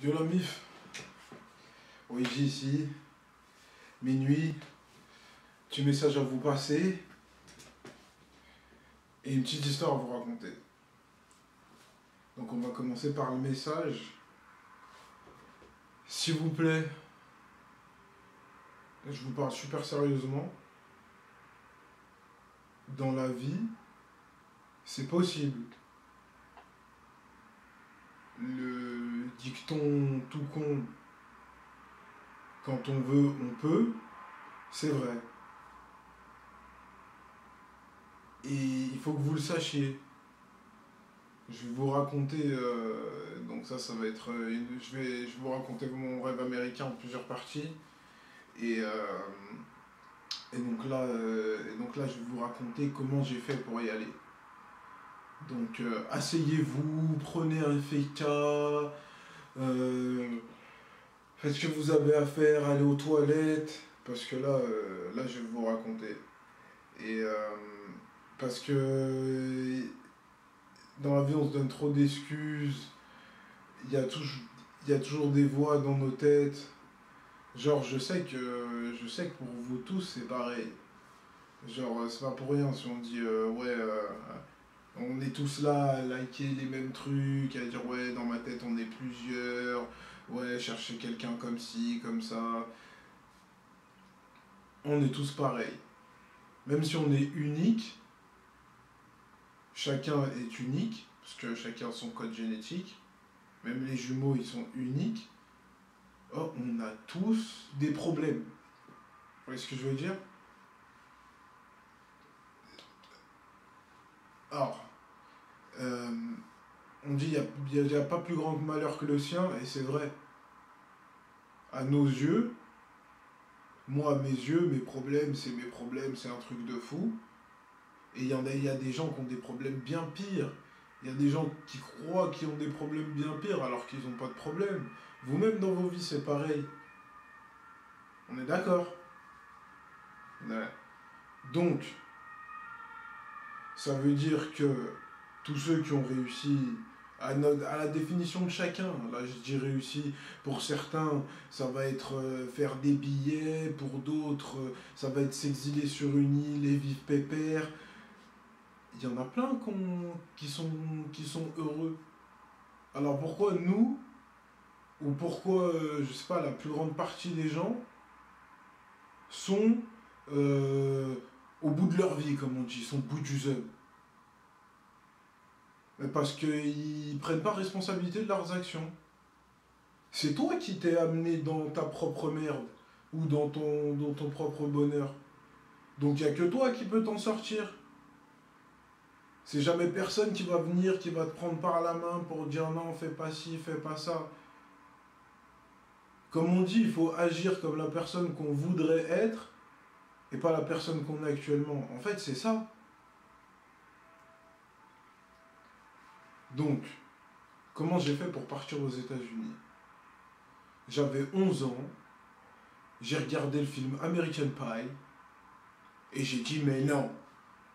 Yo la mif, OIG ici, minuit, petit message à vous passer et une petite histoire à vous raconter. Donc on va commencer par le message. S'il vous plaît, je vous parle super sérieusement. Dans la vie, c'est possible. Le dicton tout con, quand on veut, on peut, c'est vrai. Et il faut que vous le sachiez. Je vais vous raconter, donc ça va être, je vais vous raconter mon rêve américain en plusieurs parties. Et donc là, je vais vous raconter comment j'ai fait pour y aller. Donc asseyez-vous, prenez un feta, faites ce que vous avez à faire, allez aux toilettes, parce que là, je vais vous raconter. Et parce que dans la vie, on se donne trop d'excuses, il y a toujours des voix dans nos têtes. Genre, je sais que pour vous tous, c'est pareil. Genre, c'est pas pour rien si on dit, on est tous là à liker les mêmes trucs, à dire, ouais, dans ma tête, on est plusieurs, ouais, chercher quelqu'un comme ci, comme ça. On est tous pareils. Même si on est unique, chacun est unique, parce que chacun a son code génétique, même les jumeaux, ils sont uniques. Oh, on a tous des problèmes. Vous voyez ce que je veux dire? Alors, on dit il n'y a pas plus grand malheur que le sien, et c'est vrai. À nos yeux, moi, à mes yeux, mes problèmes, c'est un truc de fou. Et il y a des gens qui ont des problèmes bien pires. Il y a des gens qui croient qu'ils ont des problèmes bien pires alors qu'ils n'ont pas de problème. Vous-même dans vos vies, c'est pareil. On est d'accord? Ouais. Donc, ça veut dire que tous ceux qui ont réussi à la définition de chacun, là je dis réussi, pour certains ça va être faire des billets, pour d'autres ça va être s'exiler sur une île et vivre pépère. Il y en a plein qui sont heureux. Alors pourquoi nous, ou pourquoi, je sais pas, la plus grande partie des gens sont au bout de leur vie, comme on dit, sont au bout du zone? Parce qu'ils prennent pas responsabilité de leurs actions. C'est toi qui t'es amené dans ta propre merde, ou dans ton propre bonheur. Donc il n'y a que toi qui peux t'en sortir. C'est jamais personne qui va venir, qui va te prendre par la main pour dire non, fais pas ci, fais pas ça. Comme on dit, il faut agir comme la personne qu'on voudrait être, et pas la personne qu'on est actuellement. En fait, c'est ça. Donc, comment j'ai fait pour partir aux États-Unis? J'avais 11 ans, j'ai regardé le film American Pie, et j'ai dit, mais non,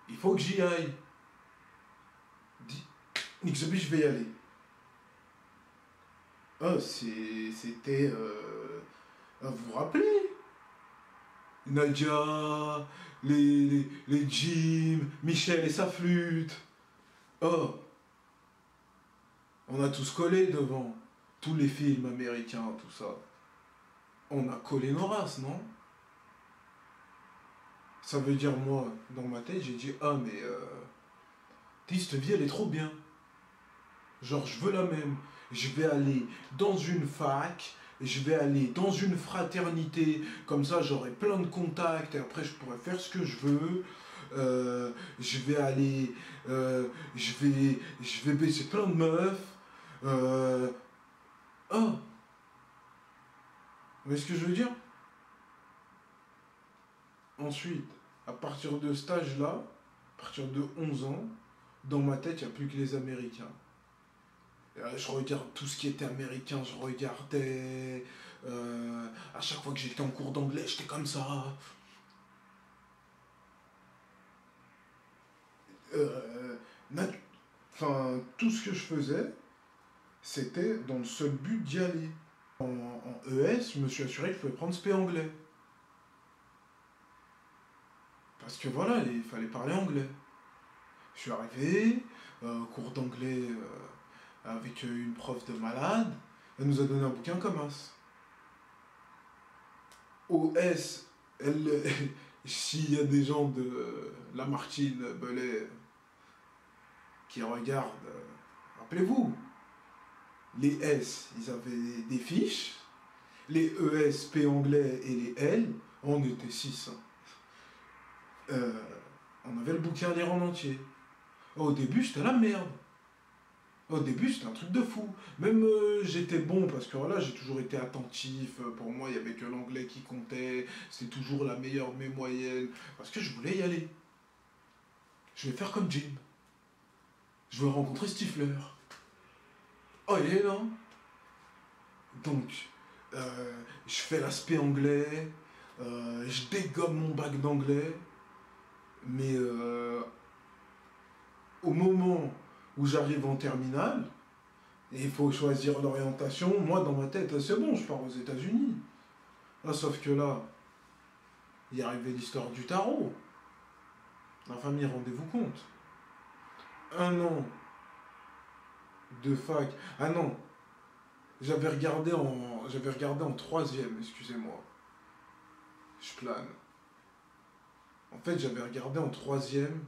il faut que j'y aille. Nixobi, je vais y aller. Oh, c'était... vous vous rappelez? Nadia, les Jim, Michel et sa flûte. Oh, on a tous collé devant tous les films américains, tout ça. On a collé nos races, non? Ça veut dire, moi, dans ma tête, j'ai dit, ah, mais cette vie, elle est trop bien. Genre, je veux la même. Je vais aller dans une fac, je vais aller dans une fraternité, comme ça j'aurai plein de contacts et après je pourrai faire ce que je veux. Je vais aller, je vais baiser plein de meufs. Oh, vous voyez ce que je veux dire? Ensuite, à partir de cet âge-là, à partir de 11 ans, dans ma tête, il n'y a plus que les Américains. Je regarde tout ce qui était américain, je regardais. À chaque fois que j'étais en cours d'anglais, j'étais comme ça. Enfin, tout ce que je faisais, C'était dans le seul but d'y aller. En ES, je me suis assuré que je pouvais prendre SP anglais. Parce que voilà, il fallait parler anglais. Je suis arrivé, cours d'anglais avec une prof de malade. Elle nous a donné un bouquin comme as. OS, elle, s'il y a des gens de Lamartine, Belay qui regardent, rappelez-vous, les S, ils avaient des fiches, les ES, P anglais et les L, on était 6. On avait le bouquin à lire en entier. Au début, c'était la merde. Au début, c'était un truc de fou. Même j'étais bon parce que voilà, j'ai toujours été attentif. Pour moi, il n'y avait que l'anglais qui comptait. C'était toujours la meilleure de mes moyennes. Parce que je voulais y aller. Je vais faire comme Jim. Je veux rencontrer Stifler. Oh, il est là. Donc, je fais l'aspect anglais. Je dégomme mon bac d'anglais. Mais au moment où j'arrive en terminale, et il faut choisir l'orientation, moi dans ma tête, c'est bon, je pars aux États-Unis. Là, sauf que là, il est arrivé l'histoire du tarot. La famille, rendez-vous compte. 1 an de fac. Ah non, j'avais regardé en troisième, excusez-moi. Je plane. En fait, j'avais regardé en troisième.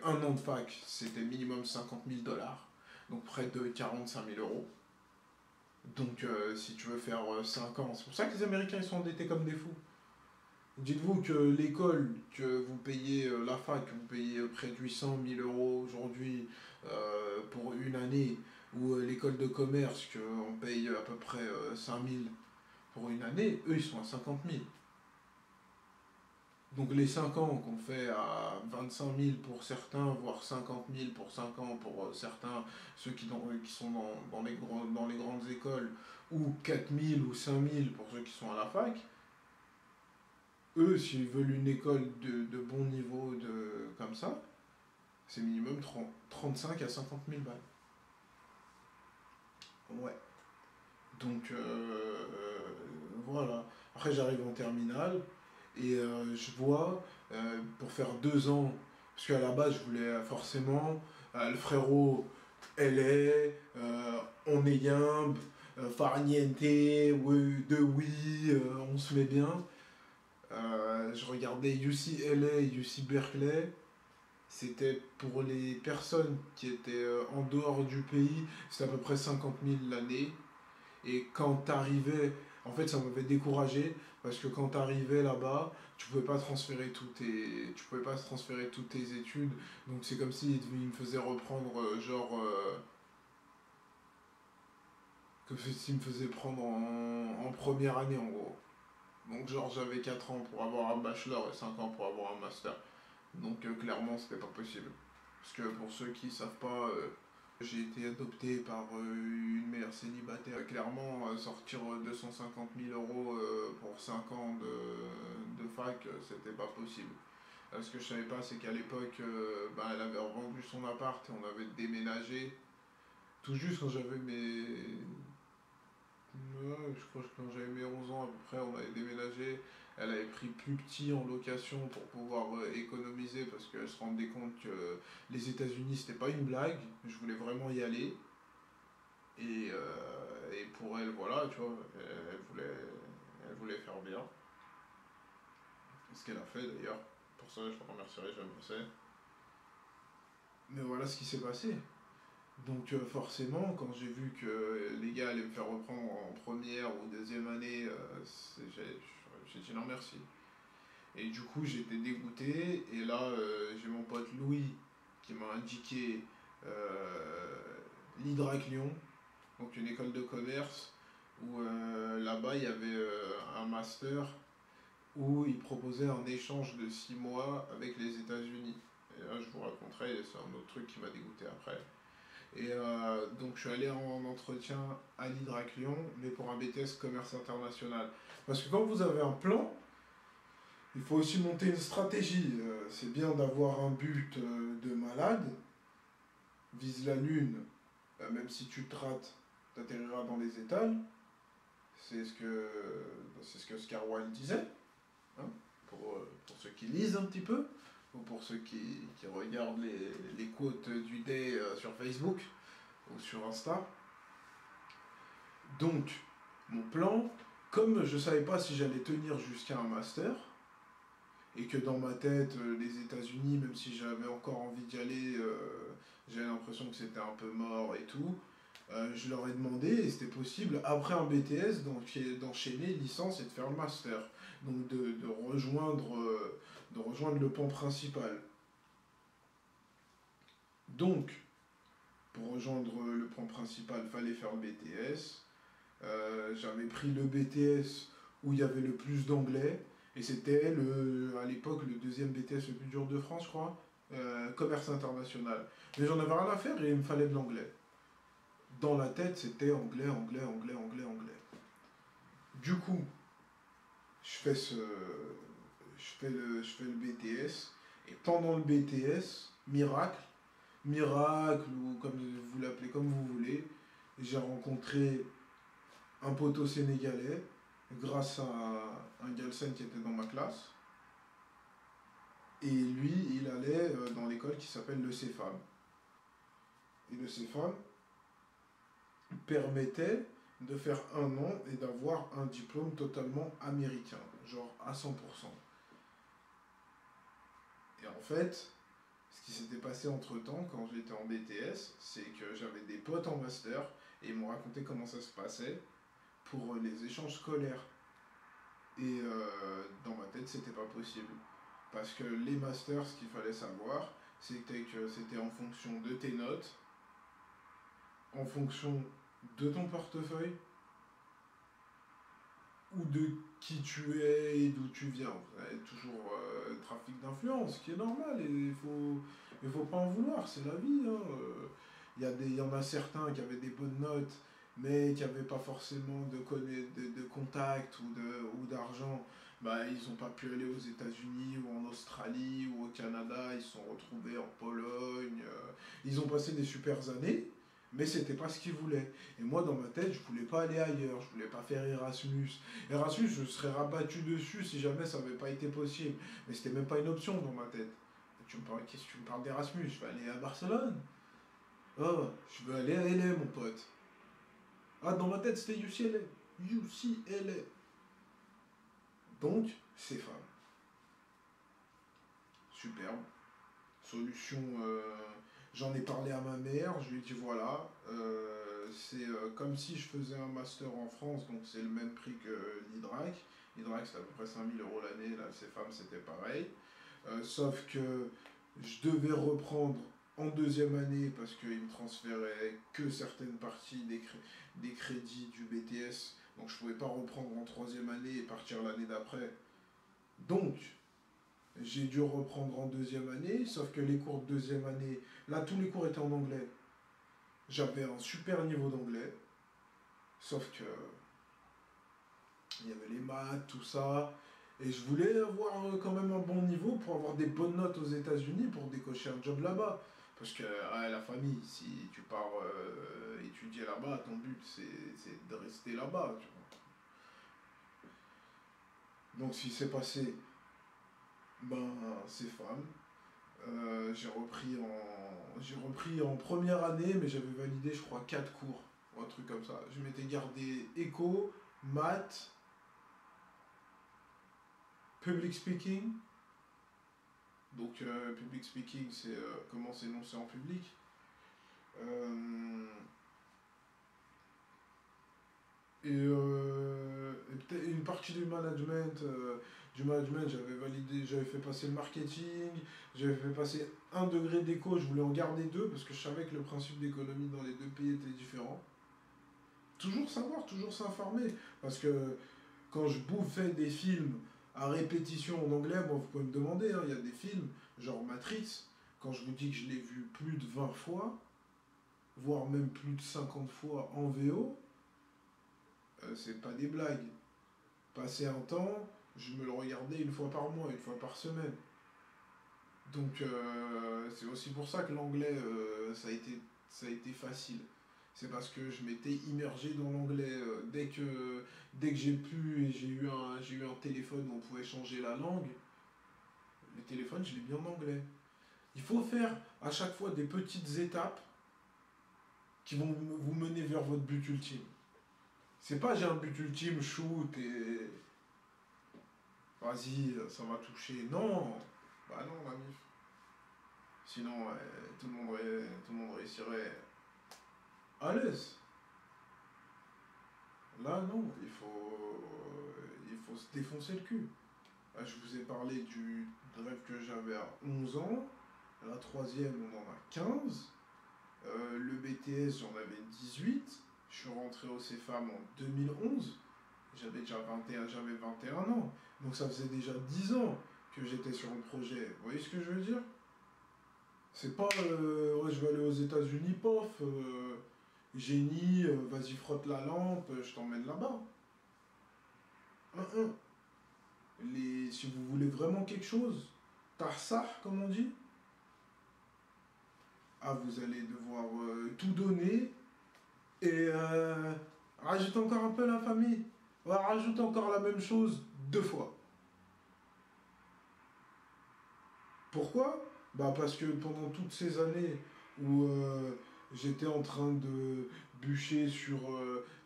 1 an de fac, c'était minimum 50 000 $. Donc près de 45 000 €. Donc si tu veux faire 5 ans, c'est pour ça que les Américains ils sont endettés comme des fous. Dites-vous que l'école que vous payez, la fac, vous payez près de 800 000 € aujourd'hui pour une année, ou l'école de commerce qu'on paye à peu près 5 000 pour une année, eux ils sont à 50 000. Donc les 5 ans qu'on fait à 25 000 pour certains, voire 50 000 pour 5 ans pour certains, ceux qui sont dans les grandes écoles, ou 4 000 ou 5 000 pour ceux qui sont à la fac, eux, s'ils veulent une école de bon niveau comme ça, c'est minimum 35 à 50 000 balles. Ouais. Donc voilà. Après j'arrive en terminale et je vois, pour faire 2 ans, parce qu'à la base je voulais forcément, le frérot, on est yimbe, farniente, oui, de oui, on se met bien. Je regardais UCLA, UC Berkeley. C'était pour les personnes qui étaient en dehors du pays, c'était à peu près 50 000 l'année. Et quand t'arrivais, en fait ça m'avait découragé parce que quand t'arrivais là-bas, tu pouvais pas transférer toutes tes études. Donc c'est comme s'il me faisait reprendre comme s'il me faisait prendre en première année en gros. Donc genre j'avais 4 ans pour avoir un bachelor et 5 ans pour avoir un master. Donc clairement c'était pas possible. Parce que pour ceux qui savent pas, j'ai été adopté par une mère célibataire. Clairement, sortir 250 000 € pour 5 ans de fac, c'était pas possible. Ce que je savais pas, c'est qu'à l'époque, elle avait revendu son appart et on avait déménagé. Tout juste quand j'avais mes... Ouais, je crois que quand j'avais mes 11 ans à peu près, on avait déménagé. Elle avait pris plus petit en location pour pouvoir économiser parce qu'elle se rendait compte que les États-Unis c'était pas une blague. Je voulais vraiment y aller. Et pour elle, voilà, tu vois, elle voulait faire bien. Ce qu'elle a fait d'ailleurs. Pour ça, je la remercierai jamais assez. Mais voilà ce qui s'est passé. Donc forcément, quand j'ai vu que les gars allaient me faire reprendre en première ou deuxième année, j'ai dit non merci. Et du coup j'étais dégoûté, et là j'ai mon pote Louis qui m'a indiqué l'Hydrac Lyon, donc une école de commerce, où là-bas il y avait un master où il proposait un échange de 6 mois avec les États-Unis. Et là je vous raconterai, c'est un autre truc qui m'a dégoûté après. Et donc je suis allé en entretien à l'Hydrac Lyon, mais pour un BTS commerce international. Parce que quand vous avez un plan, il faut aussi monter une stratégie. C'est bien d'avoir un but de malade, vise la lune, même si tu te rates. tu atterriras dans les étals. C'est ce que Oscar Wilde disait, hein, pour ceux qui lisent un petit peu, ou pour ceux qui regardent les quotes du day sur Facebook ou sur Insta. Donc, mon plan, comme je savais pas si j'allais tenir jusqu'à un master, et que dans ma tête, les États-Unis, même si j'avais encore envie d'y aller, j'avais l'impression que c'était un peu mort et tout, je leur ai demandé, et c'était possible, après un BTS, d'enchaîner licence et de faire le master. Donc de rejoindre le pan principal. Donc, pour rejoindre le pan principal, il fallait faire le BTS. J'avais pris le BTS où il y avait le plus d'anglais, et c'était à l'époque le deuxième BTS le plus dur de France, je crois, commerce international. Mais j'en avais rien à faire et il me fallait de l'anglais. Dans la tête, c'était anglais, anglais, anglais, anglais, anglais. Du coup, je fais je fais le BTS, et pendant le BTS, miracle, ou comme vous l'appelez comme vous voulez, j'ai rencontré un poteau sénégalais grâce à un Galsen qui était dans ma classe. Et lui, il allait dans l'école qui s'appelle le CEFAM. Et le CEFAM permettait de faire un an et d'avoir un diplôme totalement américain, genre à 100%. Et en fait, ce qui s'était passé entre-temps, quand j'étais en BTS, c'est que j'avais des potes en master, et ils m'ont raconté comment ça se passait pour les échanges scolaires. Et dans ma tête, c'était pas possible. Parce que les masters, ce qu'il fallait savoir, c'était que c'était en fonction de tes notes, en fonction de ton portefeuille, ou de qui tu es et d'où tu viens. Vous avez toujours trafic d'influence, ce qui est normal, et il faut pas en vouloir, c'est la vie. Hein. Il y en a certains qui avaient des bonnes notes, mais qui n'avaient pas forcément de contact ou d'argent. Bah, ils n'ont pas pu aller aux États-Unis ou en Australie ou au Canada, ils se sont retrouvés en Pologne. Ils ont passé des super années, mais c'était pas ce qu'ils voulaient. Et moi, dans ma tête, je voulais pas aller ailleurs, je voulais pas faire Erasmus. Erasmus, je serais rabattu dessus si jamais ça n'avait pas été possible. Mais c'était même pas une option dans ma tête. Qu'est-ce que tu me parles d'Erasmus? Je vais aller à Barcelone. Oh, je veux aller à LA, mon pote. Ah, dans ma tête, c'était UCLA. UCLA. Donc, c'est femme. Superbe. Solution, j'en ai parlé à ma mère, je lui ai dit voilà, c'est comme si je faisais un master en France, donc c'est le même prix que l'IDRAC. L'IDRAC c'est à peu près 5 000 € l'année, là ces femmes c'était pareil. Sauf que je devais reprendre en deuxième année parce qu'ils me transféraient que certaines parties des crédits du BTS, donc je pouvais pas reprendre en troisième année et partir l'année d'après. Donc, j'ai dû reprendre en deuxième année, sauf que les cours de deuxième année, là tous les cours étaient en anglais. J'avais un super niveau d'anglais, sauf que il y avait les maths, tout ça, et je voulais avoir quand même un bon niveau pour avoir des bonnes notes aux États-Unis pour décocher un job là-bas. Parce que la famille, si tu pars étudier là-bas, ton but c'est de rester là-bas. Tu vois. Donc ce qui s'est passé, ben c'est femmes. J'ai repris en première année, mais j'avais validé, je crois, 4 cours, ou un truc comme ça. Je m'étais gardé éco, maths, public speaking. Donc, public speaking, c'est comment s'énoncer en public. Euh, et peut-être une partie du management, j'avais validé, j'avais fait passer le marketing, j'avais fait passer un degré d'éco, je voulais en garder deux parce que je savais que le principe d'économie dans les deux pays était différent. Toujours savoir, toujours s'informer, parce que quand je bouffais des films à répétition en anglais, moi vous pouvez me demander, hein, il y a des films, genre Matrix, quand je vous dis que je l'ai vu plus de 20 fois, voire même plus de 50 fois en VO, c'est pas des blagues. Passé un temps, je me le regardais une fois par mois, une fois par semaine. Donc c'est aussi pour ça que l'anglais, ça a été facile. c'est parce que je m'étais immergé dans l'anglais. Dès que j'ai pu et j'ai eu un téléphone où on pouvait changer la langue, le téléphone, je l'ai mis en anglais. Il faut faire à chaque fois des petites étapes qui vont vous mener vers votre but ultime. C'est pas j'ai un but ultime, shoot et vas-y, ça va toucher. Non, bah non, ma mif. Sinon, tout le monde réussirait à l'aise. Là, non, il faut se défoncer le cul. Là, je vous ai parlé du rêve que j'avais à 11 ans. La troisième, on en a 15. Le BTS, j'en avais 18. Je suis rentré au CFAM en 2011. J'avais déjà 21, j'avais 21 ans. Donc ça faisait déjà 10 ans que j'étais sur le projet. Vous voyez ce que je veux dire? C'est pas ouais, je vais aller aux États-Unis, pof, génie, vas-y, frotte la lampe, je t'emmène là-bas. Hein. Si vous voulez vraiment quelque chose, tarsar, comme on dit, ah, vous allez devoir tout donner et rajoute encore un peu la famille. Ouais, rajoute encore la même chose 2 fois. Pourquoi? Bah parce que pendant toutes ces années où j'étais en train de bûcher sur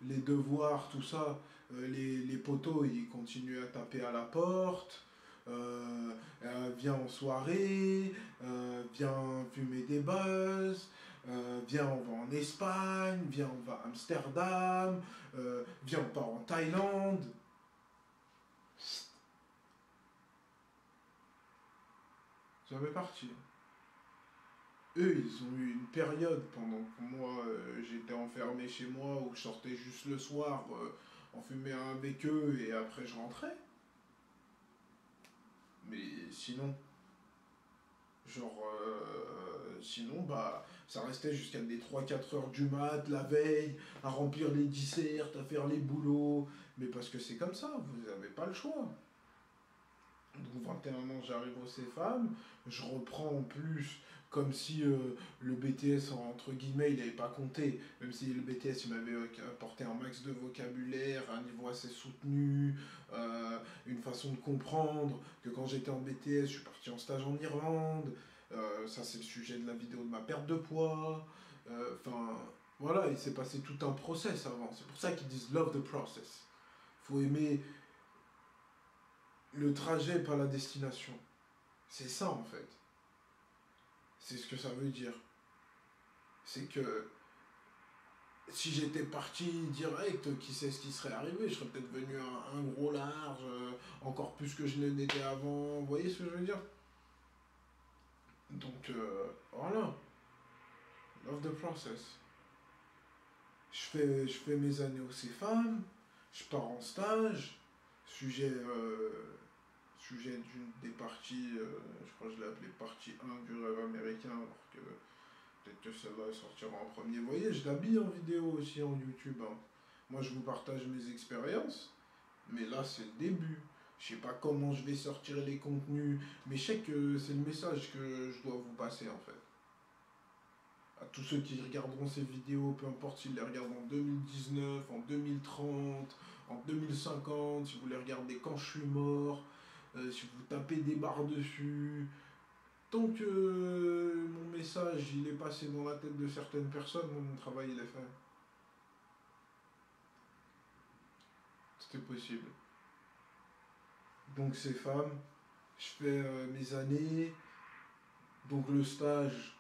les devoirs, tout ça, les potos ils continuaient à taper à la porte, viens en soirée, viens fumer des buzz, viens on va en Espagne, viens on va à Amsterdam, viens on part en Thaïlande. Jamais parti. Eux, ils ont eu une période pendant que moi, j'étais enfermé chez moi, où je sortais juste le soir, en fumait un avec eux, et après je rentrais. Mais sinon, sinon, bah, ça restait jusqu'à des 3 4 heures du mat, la veille, à remplir les dissertes, à faire les boulots. Mais parce que c'est comme ça, vous n'avez pas le choix. Donc 21 ans, j'arrive au CFAM, je reprends en plus comme si le BTS, entre guillemets, il n'avait pas compté, même si le BTS il m'avait apporté un max de vocabulaire, un niveau assez soutenu, une façon de comprendre, que quand j'étais en BTS, je suis parti en stage en Irlande, ça c'est le sujet de la vidéo de ma perte de poids, enfin voilà, il s'est passé tout un process avant, c'est pour ça qu'ils disent love the process. Faut aimer le trajet, pas la destination. C'est ça en fait. C'est ce que ça veut dire. C'est que si j'étais parti direct, qui sait ce qui serait arrivé, je serais peut-être venu un gros large, encore plus que je ne l'étais avant. Vous voyez ce que je veux dire? Donc voilà, love the process. Je fais mes années au CFAM, je pars en stage, sujet, sujet d'une des parties, je crois que je l'ai appelé partie 1 du rêve américain, alors que peut-être que celle-là sortira en premier. Vous voyez, je l'habille en vidéo aussi en YouTube, hein. Moi, je vous partage mes expériences, mais là, c'est le début. Je sais pas comment je vais sortir les contenus, mais je sais que c'est le message que je dois vous passer en fait. À tous ceux qui regarderont ces vidéos, peu importe s'ils les regardent en 2019, en 2030, en 2050, si vous les regardez quand je suis mort, si vous tapez des barres dessus, tant que mon message il est passé dans la tête de certaines personnes, mon travail il est fait. C'était possible. Donc ces femmes, je fais mes années, donc le stage,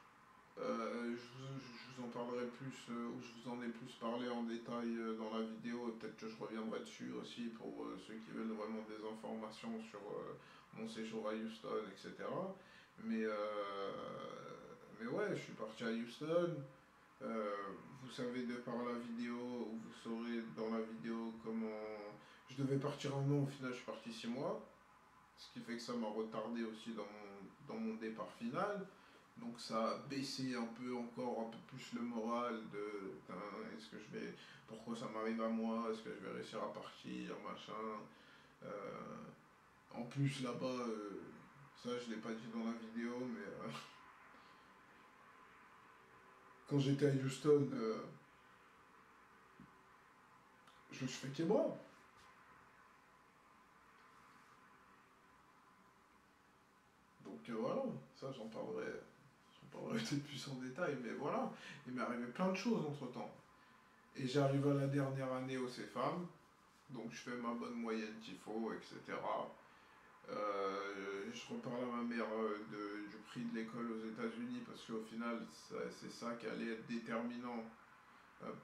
je vous en parlerai plus, ou je vous en ai plus parlé en détail dans la vidéo, et peut-être que je reviendrai dessus aussi pour ceux qui veulent vraiment des informations sur mon séjour à Houston, etc. Mais, ouais, je suis parti à Houston. Euh, Vous savez de par la vidéo, ou vous saurez dans la vidéo comment... Je devais partir un an, au final je suis parti 6 mois. Ce qui fait que ça m'a retardé aussi dans mon départ final. Donc ça a baissé un peu encore, un peu plus le moral de est-ce que je vais, pourquoi ça m'arrive à moi, est-ce que je vais réussir à partir, machin. Euh, En plus là-bas, ça je l'ai pas dit dans la vidéo, mais quand j'étais à Houston, je me suis fait kebab. Donc voilà, ça j'en parlerai peut-être plus en détail, mais voilà, il m'est arrivé plein de choses entre-temps. Et j'arrive à la dernière année au CFAM, donc je fais ma bonne moyenne qu'il faut, etc. Je reparle à ma mère du prix de l'école aux États-Unis parce qu'au final, c'est ça qui allait être déterminant.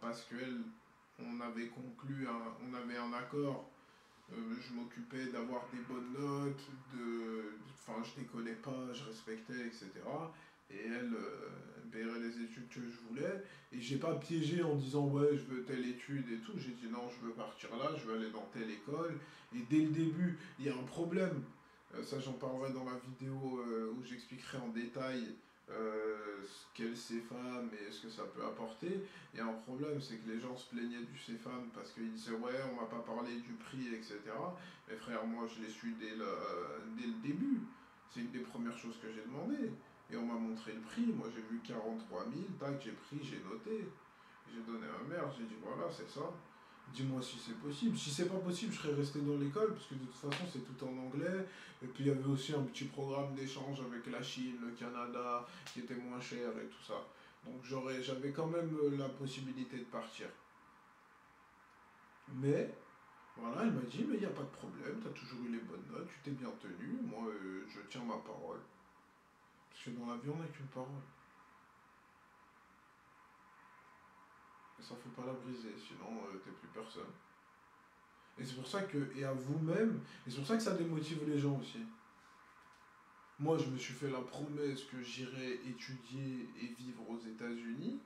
Parce qu'elle, on avait un accord. Je m'occupais d'avoir des bonnes notes, enfin, je déconnais pas, je respectais, etc. Et elle paierait les études que je voulais. Et j'ai pas piégé en disant ouais, je veux telle étude et tout. J'ai dit non, je veux partir là, je veux aller dans telle école. Et dès le début, il y a un problème. Ça, j'en parlerai dans la vidéo où j'expliquerai en détail ce qu'est le CFAM et ce que ça peut apporter. Il y a un problème, c'est que les gens se plaignaient du CFAM parce qu'ils disaient ouais, on m'a pas parlé du prix, etc. Mais frère, moi je l'ai su dès le début. C'est une des premières choses que j'ai demandé. Et on m'a montré le prix. Moi j'ai vu 43 000, tac, j'ai pris, j'ai noté. J'ai donné à ma mère, j'ai dit voilà, c'est ça. Dis-moi si c'est possible. Si c'est pas possible, je serais resté dans l'école, parce que de toute façon, c'est tout en anglais. Et puis il y avait aussi un petit programme d'échange avec la Chine, le Canada, qui était moins cher et tout ça. Donc j'avais quand même la possibilité de partir. Mais, voilà, il m'a dit, mais il n'y a pas de problème, tu as toujours eu les bonnes notes, tu t'es bien tenu, moi je tiens ma parole. Parce que dans la vie, on n'a qu'une parole. Et ça, faut pas la briser, sinon t'es plus personne. Et c'est pour ça que, et à vous-même, et c'est pour ça que ça démotive les gens aussi. Moi, je me suis fait la promesse que j'irais étudier et vivre aux États-Unis.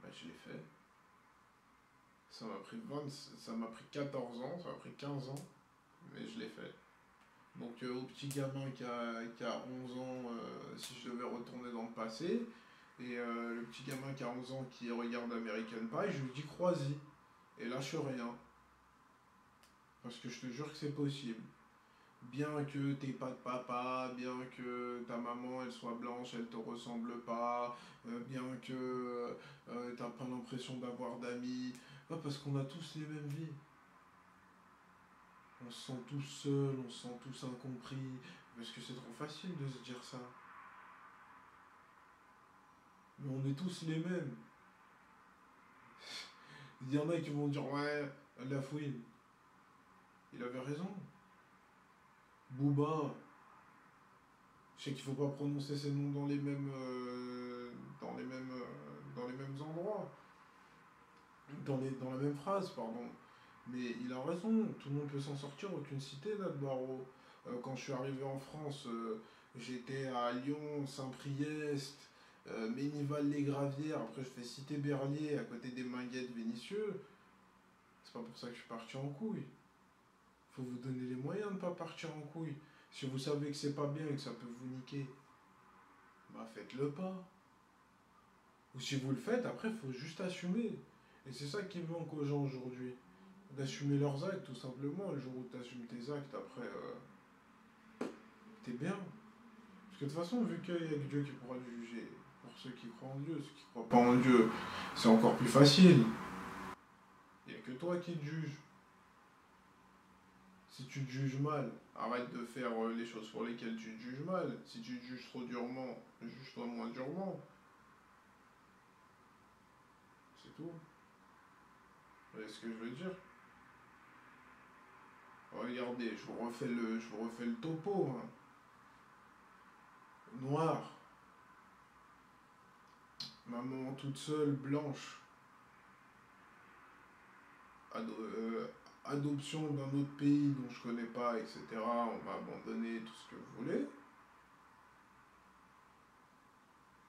Bah, je l'ai fait. Ça m'a pris 14 ans, ça m'a pris 15 ans, mais je l'ai fait. Donc, au petit gamin qui a 11 ans, si je devais retourner dans le passé, et le petit gamin qui a 11 ans qui regarde American Pie, je lui dis crois-y, et lâche rien, parce que je te jure que c'est possible. Bien que t'aies pas de papa, bien que ta maman elle soit blanche, elle te ressemble pas, bien que t'as pas l'impression d'avoir d'amis, parce qu'on a tous les mêmes vies. On se sent tous seuls, on se sent tous incompris, parce que c'est trop facile de se dire ça. Mais on est tous les mêmes. Il y en a qui vont dire ouais, la fouine. Il avait raison. Booba, je sais qu'il faut pas prononcer ces noms dans les mêmes endroits, dans la même phrase, pardon. Mais il a raison, tout le monde peut s'en sortir, aucune cité là de barreau. Quand je suis arrivé en France, j'étais à Lyon, Saint-Priest, Ménival-les-Gravières, après je fais Cité-Berlier, à côté des Minguettes Vénissieux. C'est pas pour ça que je suis parti en couille. Faut vous donner les moyens de ne pas partir en couille. Si vous savez que c'est pas bien et que ça peut vous niquer, bah faites-le pas. Ou si vous le faites, après, il faut juste assumer. Et c'est ça qui manque aux gens aujourd'hui. D'assumer leurs actes, tout simplement. Le jour où tu assumes tes actes, après, t'es bien. Parce que de toute façon, vu qu'il y a que Dieu qui pourra le juger, pour ceux qui croient en Dieu, ceux qui croient pas en Dieu, c'est encore plus facile. Il n'y a que toi qui te juges. Si tu te juges mal, arrête de faire les choses pour lesquelles tu te juges mal. Si tu te juges trop durement, juge-toi moins durement. C'est tout. Vous voyez ce que je veux dire? Regardez, je vous refais le topo, hein. Noir, maman toute seule, blanche, adoption d'un autre pays dont je connais pas, etc. On m'a abandonné, tout ce que vous voulez.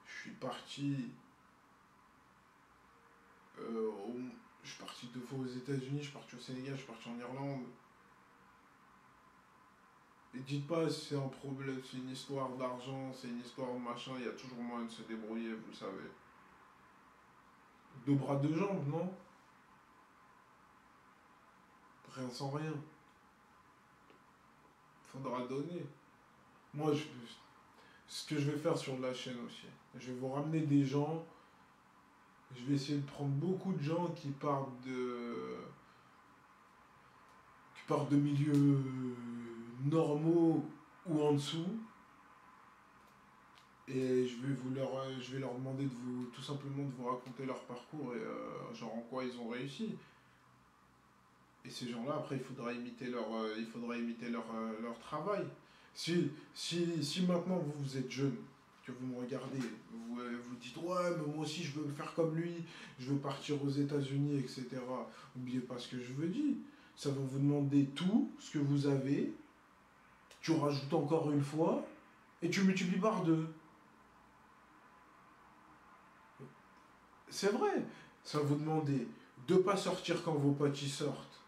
Je suis parti, je suis parti 2 fois aux États-Unis, je suis parti au Sénégal, je suis parti en Irlande. Et dites pas si c'est un problème, c'est une histoire d'argent, c'est une histoire de machin, il y a toujours moyen de se débrouiller, vous le savez. 2 bras, 2 jambes, non? Rien sans rien. Faudra donner. Moi, ce que je vais faire sur la chaîne aussi, je vais vous ramener des gens. Je vais essayer de prendre beaucoup de gens qui partent qui partent de milieux normaux ou en dessous. Et je vais leur demander tout simplement de vous raconter leur parcours et genre en quoi ils ont réussi. Et ces gens-là, après, il faudra imiter leur travail. Si maintenant vous êtes jeune, que vous me regardez, vous dites ouais, mais moi aussi je veux faire comme lui, je veux partir aux États-Unis, etc. N'oubliez pas ce que je vous dis. Ça va vous demander tout ce que vous avez, tu rajoutes encore une fois, et tu multiplies par deux. C'est vrai, ça va vous demander de ne pas sortir quand vos potes y sortent,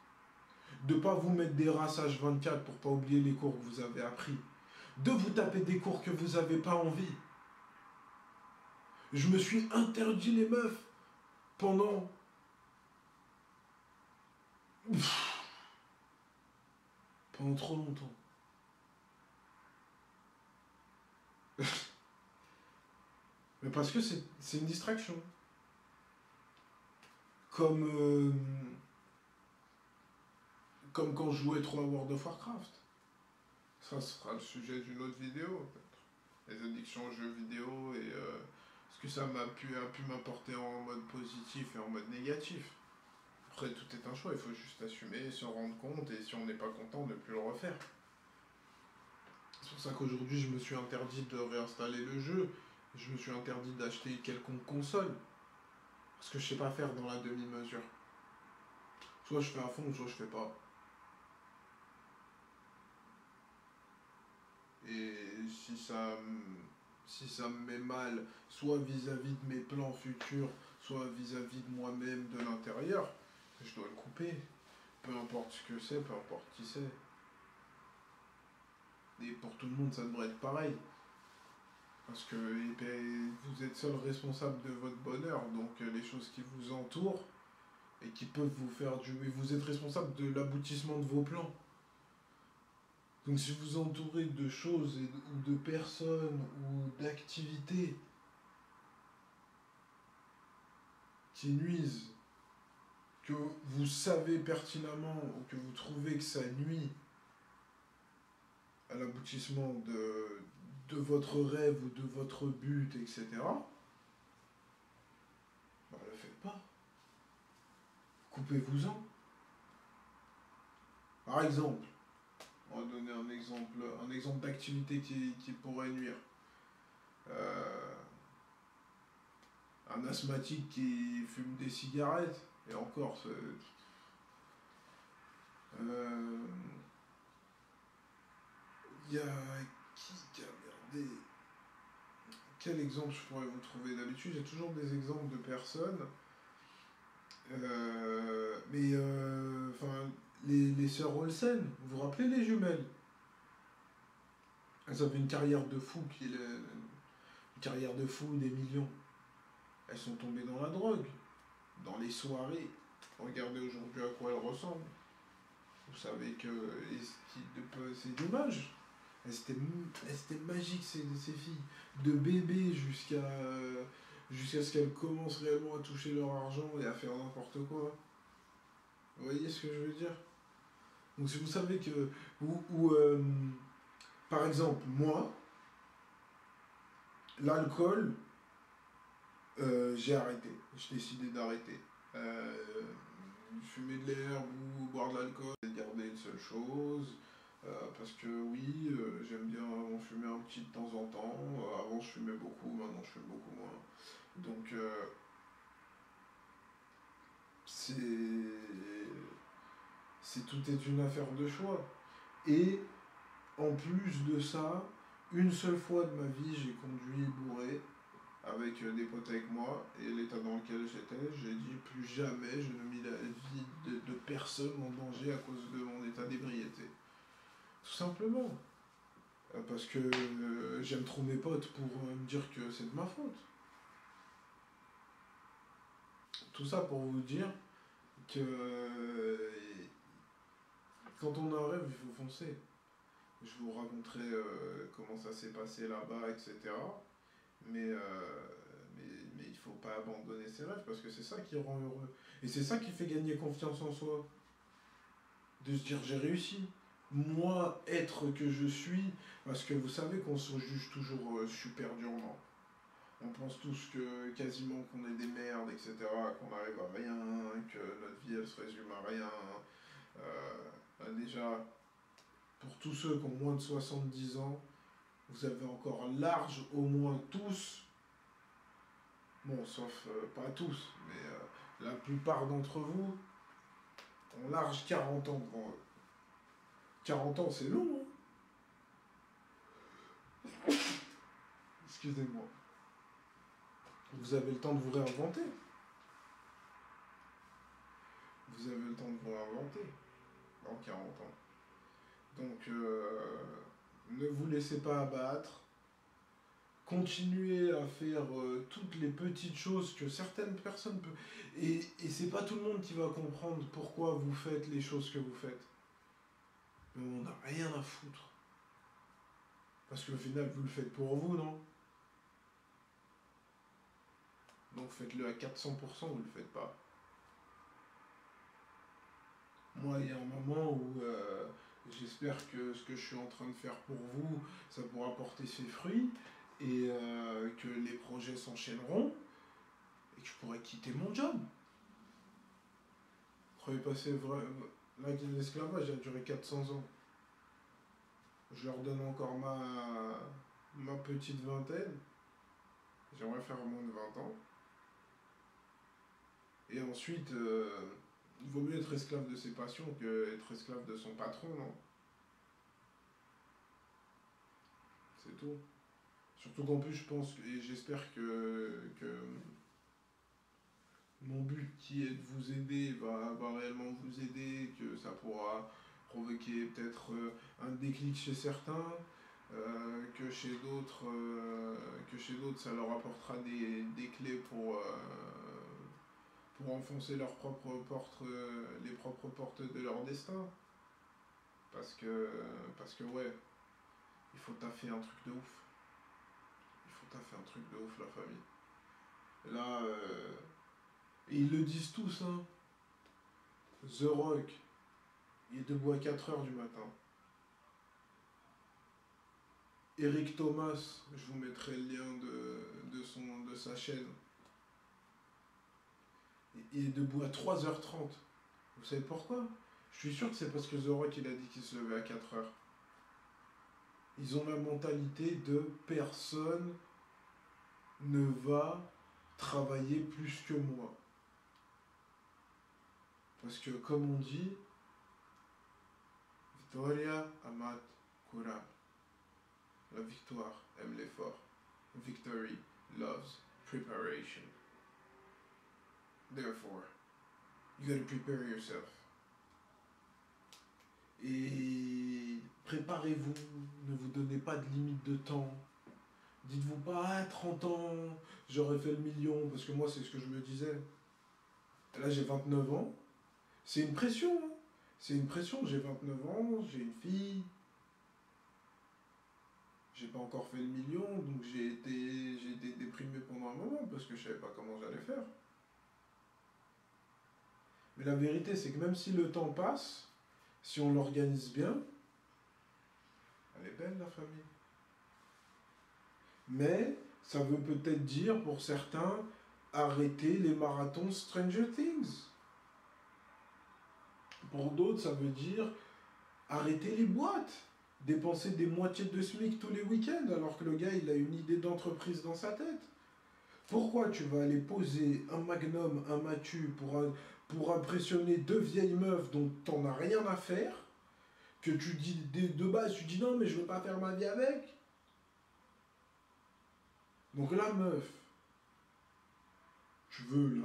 de ne pas vous mettre des rassages 24 pour pas oublier les cours que vous avez appris, de vous taper des cours que vous n'avez pas envie. Je me suis interdit les meufs pendant pendant trop longtemps. Mais parce que c'est une distraction. Comme, comme quand je jouais trop à World of Warcraft. Ça sera le sujet d'une autre vidéo, peut-être. Les addictions aux jeux vidéo et ce que ça a pu m'apporter en mode positif et en mode négatif. Après, tout est un choix, il faut juste assumer, se rendre compte, et si on n'est pas content, ne plus le refaire. C'est pour ça qu'aujourd'hui, je me suis interdit de réinstaller le jeu. Je me suis interdit d'acheter quelconque console. Parce que je sais pas faire dans la demi-mesure. Soit je fais à fond, soit je fais pas. Et si ça me met mal, soit vis-à-vis de mes plans futurs, soit vis-à-vis de moi-même de l'intérieur, je dois le couper. Peu importe ce que c'est, peu importe qui c'est. Et pour tout le monde, ça devrait être pareil. Parce que vous êtes seul responsable de votre bonheur, donc les choses qui vous entourent et qui peuvent vous faire du... Et vous êtes responsable de l'aboutissement de vos plans. Donc si vous entourez de choses ou de personnes ou d'activités qui nuisent, que vous savez pertinemment ou que vous trouvez que ça nuit à l'aboutissement de votre rêve ou de votre but, etc., bah le faites pas. Coupez-vous-en. Par exemple, on va donner un exemple d'activité qui pourrait nuire. Euh, un asthmatique qui fume des cigarettes, et encore, il y a qui a merdé. Quel exemple je pourrais vous trouver? D'habitude, j'ai toujours des exemples de personnes. Enfin, les sœurs Olsen, vous vous rappelez les jumelles? Elles avaient une carrière de fou, une carrière de fou, des millions. Elles sont tombées dans la drogue, dans les soirées. Regardez aujourd'hui à quoi elles ressemblent. Vous savez que c'est dommage. Elles étaient magiques, ces filles. De bébé jusqu'à ce qu'elles commencent réellement à toucher leur argent et à faire n'importe quoi. Vous voyez ce que je veux dire? Donc si vous savez que... par exemple, moi, l'alcool, j'ai arrêté. J'ai décidé d'arrêter. Fumer de l'herbe ou boire de l'alcool, j'ai gardé une seule chose. Parce que oui, j'aime bien en fumer un petit de temps en temps. Avant je fumais beaucoup, maintenant je fume beaucoup moins. Donc c'est tout est une affaire de choix. Et en plus de ça, une seule fois de ma vie, j'ai conduit bourré avec des potes avec moi, et l'état dans lequel j'étais, j'ai dit plus jamais je ne mets la vie de personne en danger à cause de mon état d'ébriété. Tout simplement. Parce que j'aime trop mes potes pour me dire que c'est de ma faute. Tout ça pour vous dire que quand on a un rêve, il faut foncer. Je vous raconterai comment ça s'est passé là-bas, etc. Mais il ne faut pas abandonner ses rêves parce que c'est ça qui rend heureux. Et c'est ça qui fait gagner confiance en soi. de se dire j'ai réussi. Moi, être que je suis, parce que vous savez qu'on se juge toujours super durement. On pense tous que quasiment qu'on est des merdes, etc., qu'on n'arrive à rien, que notre vie elle se résume à rien. Déjà, pour tous ceux qui ont moins de 70 ans, vous avez encore large au moins tous, bon sauf pas tous, mais la plupart d'entre vous ont large 40 ans devant eux. 40 ans c'est long, hein. Excusez-moi. Vous avez le temps de vous réinventer. Vous avez le temps de vous réinventer dans 40 ans. Donc ne vous laissez pas abattre. Continuez à faire toutes les petites choses que certaines personnes peuvent. Et c'est pas tout le monde qui va comprendre pourquoi vous faites les choses que vous faites. Mais on n'a rien à foutre. Parce qu'au final, vous le faites pour vous, non? Donc faites-le à 400%, vous le faites pas. Moi, il y a un moment où j'espère que ce que je suis en train de faire pour vous, ça pourra porter ses fruits et que les projets s'enchaîneront et que je pourrai quitter mon job. Vous croyez passer là, l'esclavage a duré 400 ans. Je leur donne encore ma petite vingtaine. J'aimerais faire moins de 20 ans. Et ensuite, il vaut mieux être esclave de ses passions que être esclave de son patron, non? C'est tout. Surtout qu'en plus, je pense, et j'espère que mon but qui est de vous aider va réellement vous aider, que ça pourra provoquer peut-être un déclic chez certains, que chez d'autres ça leur apportera des clés pour enfoncer leurs propres portes, les propres portes de leur destin. Parce que ouais, il faut taffer un truc de ouf. Il faut taffer un truc de ouf, la famille. Là, et ils le disent tous, hein. The Rock, il est debout à 4 h du matin. Eric Thomas, je vous mettrai le lien de sa chaîne. Il est debout à 3 h 30. Vous savez pourquoi? Je suis sûr que c'est parce que The Rock il a dit qu'il se levait à 4 h. Ils ont la mentalité de personne ne va travailler plus que moi. Parce que comme on dit, Victoria amat cura. La victoire aime l'effort. Victory loves preparation. Therefore, you gotta prepare yourself. Et préparez-vous, ne vous donnez pas de limite de temps. Dites-vous pas, ah, 30 ans, j'aurais fait le million, parce que moi, c'est ce que je me disais. Là, j'ai 29 ans. C'est une pression, hein. C'est une pression, j'ai 29 ans, j'ai une fille. J'ai pas encore fait le million, donc j'ai été déprimé pendant un moment, parce que je savais pas comment j'allais faire. Mais la vérité, c'est que même si le temps passe, si on l'organise bien, elle est belle, la famille. Mais ça veut peut-être dire, pour certains, arrêter les marathons Stranger Things. Pour d'autres, ça veut dire arrêter les boîtes. Dépenser des moitiés de SMIC tous les week-ends, alors que le gars, il a une idée d'entreprise dans sa tête. Pourquoi tu vas aller poser un Magnum, un Matu pour impressionner deux vieilles meufs dont t'en as rien à faire, que tu dis de base, tu dis non mais je veux pas faire ma vie avec. Donc la meuf, tu veux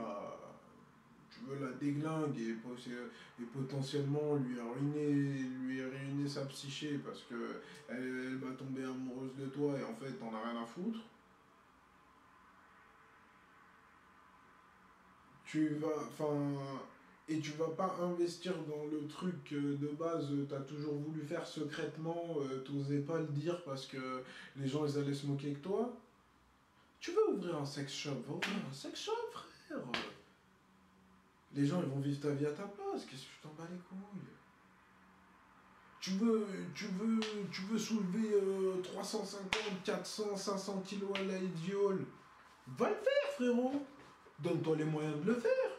la déglinguer et potentiellement lui ruiner sa psyché parce que elle va tomber amoureuse de toi et en fait t'en as rien à foutre. Et tu vas pas investir dans le truc que de base t'as toujours voulu faire secrètement, t'osais pas le dire parce que les gens ils allaient se moquer de toi. Tu veux ouvrir un sex shop, va ouvrir un sex shop, frère. Les gens ils vont vivre ta vie à ta place, qu'est-ce que tu t'en bats les couilles? tu veux soulever 350, 400, 500 kilos à la idiole. Va le faire, frérot. Donne-toi les moyens de le faire.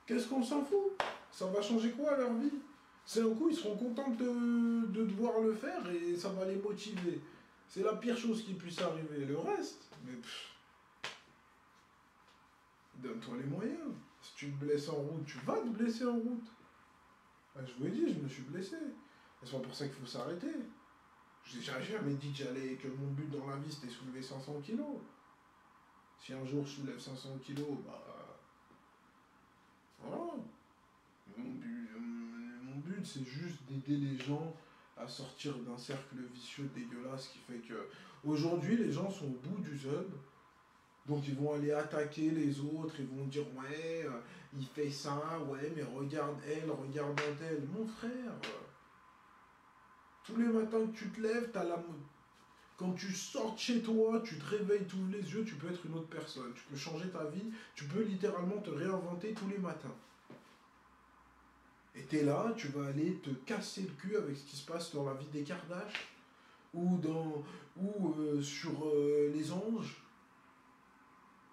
Qu'est-ce qu'on s'en fout? Ça va changer quoi à leur vie? C'est un coup, ils seront contents de devoir le faire et ça va les motiver. C'est la pire chose qui puisse arriver. Le reste, mais donne-toi les moyens. Si tu te blesses en route, tu vas te blesser en route. Ah, je vous l'ai dit, je me suis blessé. C'est pas pour ça qu'il faut s'arrêter. J'ai jamais dit que mon but dans la vie c'était soulever 500 kilos. Si un jour je soulève 500 kilos, bah. Voilà. Mon but c'est juste d'aider les gens à sortir d'un cercle vicieux dégueulasse qui fait que. Aujourd'hui, les gens sont au bout du sub. Donc ils vont aller attaquer les autres, ils vont dire ouais, il fait ça, ouais, mais regarde elle, regarde elle. Mon frère, tous les matins que tu te lèves, quand tu sors de chez toi, tu te réveilles, tu ouvres les yeux, tu peux être une autre personne. Tu peux changer ta vie, tu peux littéralement te réinventer tous les matins. Et t'es là, tu vas aller te casser le cul avec ce qui se passe dans la vie des Kardashians ou sur les anges.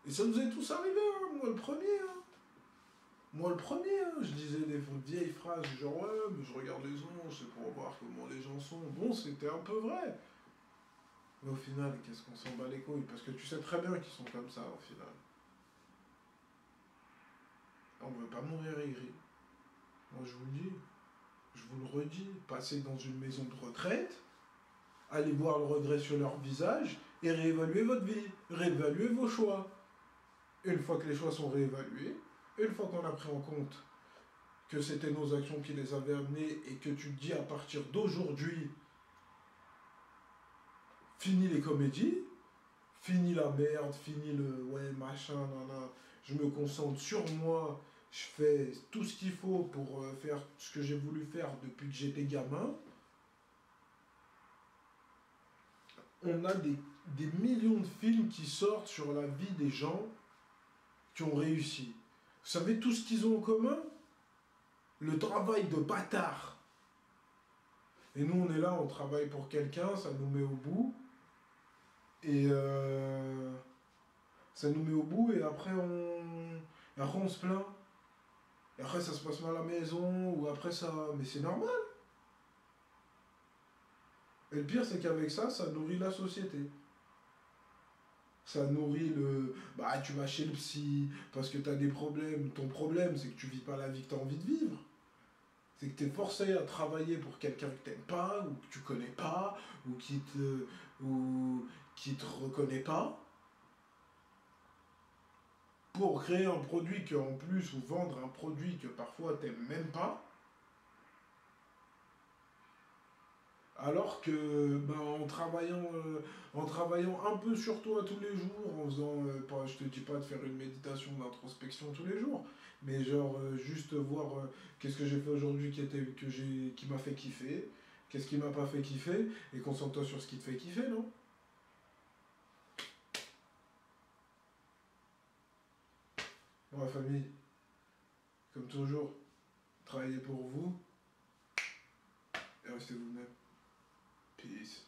Et ça nous est tous arrivé, hein, moi le premier. Hein. Moi le premier, hein, je disais des vieilles phrases genre ouais, mais je regarde les anges, c'est pour voir comment les gens sont. Bon, c'était un peu vrai. Mais au final, qu'est-ce qu'on s'en bat les couilles? Parce que tu sais très bien qu'ils sont comme ça au final. On ne veut pas mourir aigri. Moi je vous le dis, je vous le redis, passer dans une maison de retraite, aller voir le regret sur leur visage et réévaluer votre vie, réévaluer vos choix. Une fois que les choix sont réévalués, une fois qu'on a pris en compte que c'était nos actions qui les avaient amenés et que tu te dis à partir d'aujourd'hui, fini les comédies, fini la merde, fini le ouais machin, nan, je me concentre sur moi, je fais tout ce qu'il faut pour faire ce que j'ai voulu faire depuis que j'étais gamin. On a des millions de films qui sortent sur la vie des gens qui ont réussi. Vous savez tout ce qu'ils ont en commun? Le travail de bâtard. Et nous, on est là, on travaille pour quelqu'un, ça nous met au bout. Et ça nous met au bout et après on se plaint. Et après ça se passe mal à la maison, ou après ça... Mais c'est normal. Et le pire, c'est qu'avec ça, ça nourrit la société. Ça nourrit le... Bah, tu vas chez le psy, parce que t'as des problèmes. Ton problème, c'est que tu vis pas la vie que t'as envie de vivre. C'est que t'es forcé à travailler pour quelqu'un que t'aimes pas, ou que tu connais pas, ou qui te reconnaît pas. Pour créer un produit que, en plus, ou vendre un produit que parfois t'aimes même pas. Alors que, ben, en travaillant un peu sur toi tous les jours, en faisant, je te dis pas de faire une méditation d'introspection tous les jours, mais genre juste voir qu'est-ce que j'ai fait aujourd'hui qui m'a fait kiffer, qu'est-ce qui m'a pas fait kiffer, et concentre-toi sur ce qui te fait kiffer, non? Bon, la famille, comme toujours, travaillez pour vous et restez vous-même. Peace.